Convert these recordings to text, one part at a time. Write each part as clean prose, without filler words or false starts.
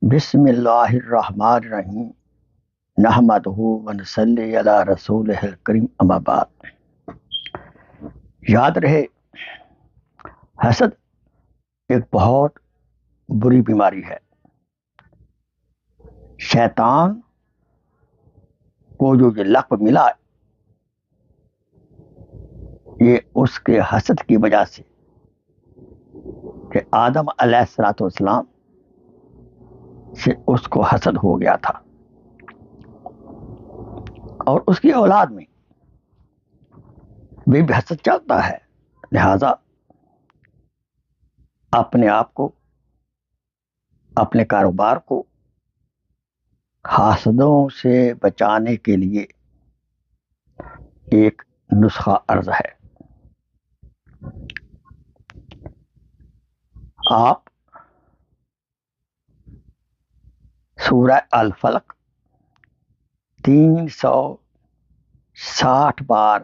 بسم اللہ الرحمن الرحیم نحمدہ ونصلی علی رسولہ الکریم اما بعد۔ یاد رہے، حسد ایک بہت بری بیماری ہے۔ شیطان کو جو یہ لقب ملا، یہ اس کے حسد کی وجہ سے کہ آدم علیہ السلام سے اس کو حسد ہو گیا تھا، اور اس کی اولاد میں بھی حسد چلتا ہے۔ لہذا اپنے آپ کو، اپنے کاروبار کو حاسدوں سے بچانے کے لیے ایک نسخہ عرض ہے۔ آپ سورہ الفلق 360 بار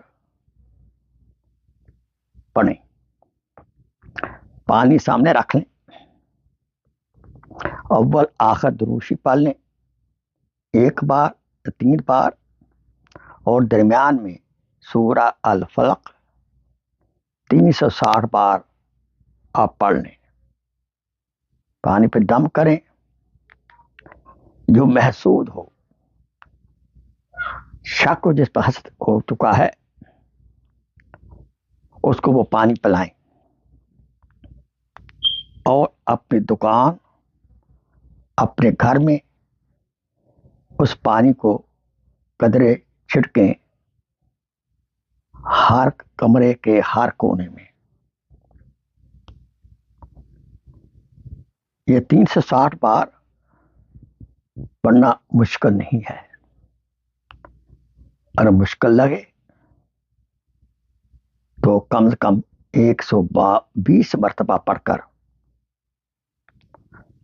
پڑھیں، پانی سامنے رکھ لیں، اول آخر دروشی پڑھ لیں 1 بار 3 بار، اور درمیان میں سورہ الفلق 360 بار آپ پڑھ لیں۔ پانی پہ دم کریں، جو محسود ہو، شک ہو، جس پر حسد ہو چکا ہے، اس کو وہ پانی پلائیں، اور اپنی دکان، اپنے گھر میں اس پانی کو قدرے چھڑکیں، ہر کمرے کے ہر کونے میں۔ یہ 360 بار پڑھنا مشکل نہیں ہے۔ اگر مشکل لگے تو کم سے کم 120 مرتبہ پڑھ کر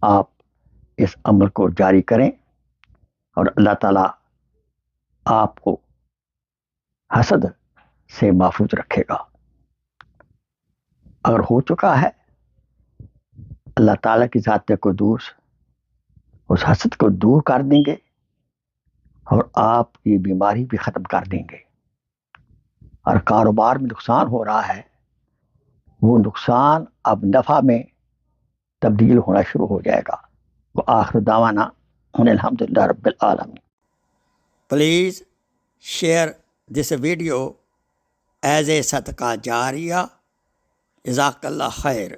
آپ اس عمل کو جاری کریں، اور اللہ تعالیٰ آپ کو حسد سے محفوظ رکھے گا۔ اگر ہو چکا ہے، اللہ تعالیٰ کی ذات قدوس اس حسد کو دور کر دیں گے، اور آپ کی بیماری بھی ختم کر دیں گے۔ اور کاروبار میں نقصان ہو رہا ہے، وہ نقصان اب نفع میں تبدیل ہونا شروع ہو جائے گا۔ وآخر دعوانا ان الحمدللہ رب العالمین۔ Please share this video as a صدقہ جاریہ۔ جزاک اللہ خیر۔